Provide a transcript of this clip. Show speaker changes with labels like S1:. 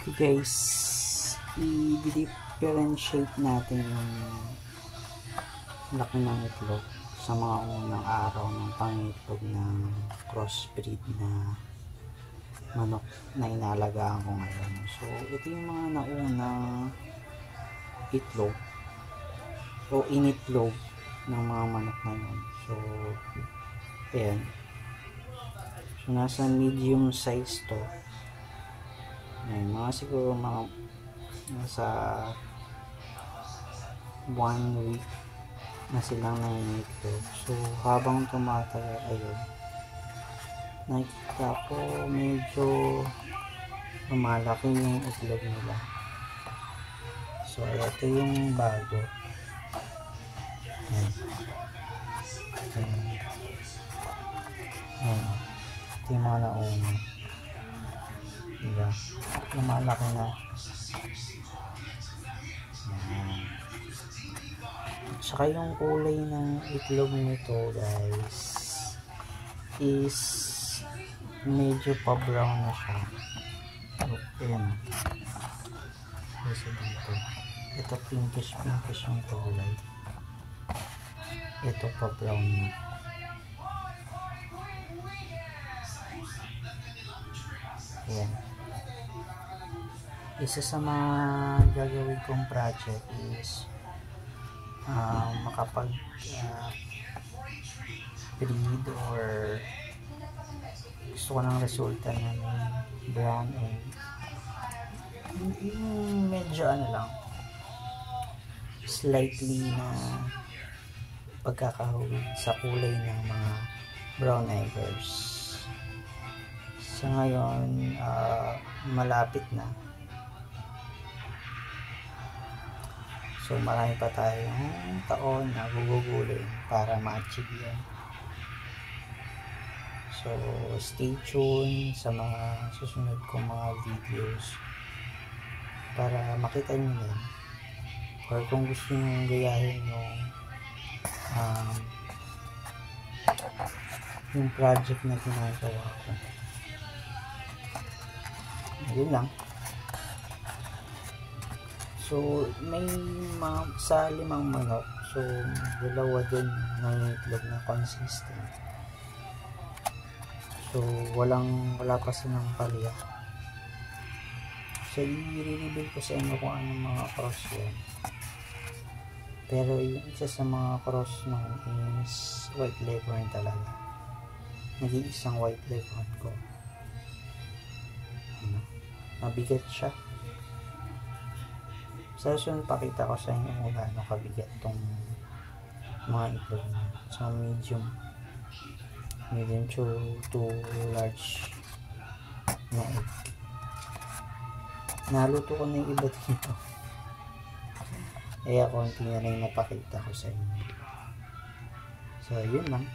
S1: Okay guys, i-differentiate natin yung laki ng itlog sa mga unang araw ng pangitlog ng crossbreed na manok na inalagaan ko ngayon. So ito yung mga naunang itlog o initlog ng mga manok na yun. So ayan, so nasa medium size to. Ayan, mga siguro mga nasa 1 week na silang nangingitlog. So habang tumatagal, ayun, nakikita ko medyo lumalaki yung itlog nila. So ito yung bago. Ayan. Ayan. Ayan. Ito yung mga nauna. Diba? Lumalaki na. Ayan. Saka yung kulay ng itlog nito guys is medyo pa-brown na siya. Ayan. Kasi dito. Ito pinkish yung kulay. Ito pa-brown na. Ayan. Isa sa mga gagawin kong project is makapag breed or gusto ko ng resulta ng brown egg, yung medyo ano lang, slightly na pagkakahawig sa kulay ng mga brown eggers. Sa ngayon malapit na. So marami pa tayong taon na gugugulin para ma-achieve yan. So stay tuned sa mga susunod kong mga videos para makita nyo yan. Or kung gusto nyo gayahin yung project na ginagawa ko. Yun lang. So may sa 5 manok, so 2 din nangitlog na consistent. So wala pa silang palya. So i-reveal ko sa inyo kung anong mga cross yan. Pero yung isa sa mga cross nun is white leghorn talaga. Nag-iisang white leghorn ko. Mabigat siya. Sa susunod pakita ko sa inyo kung gaano kabigat tong mga itlog na. So medium to large na egg. Naluto ko na yung iba dito. Kaya konti na lang napakita ko sa inyo. So yun lang.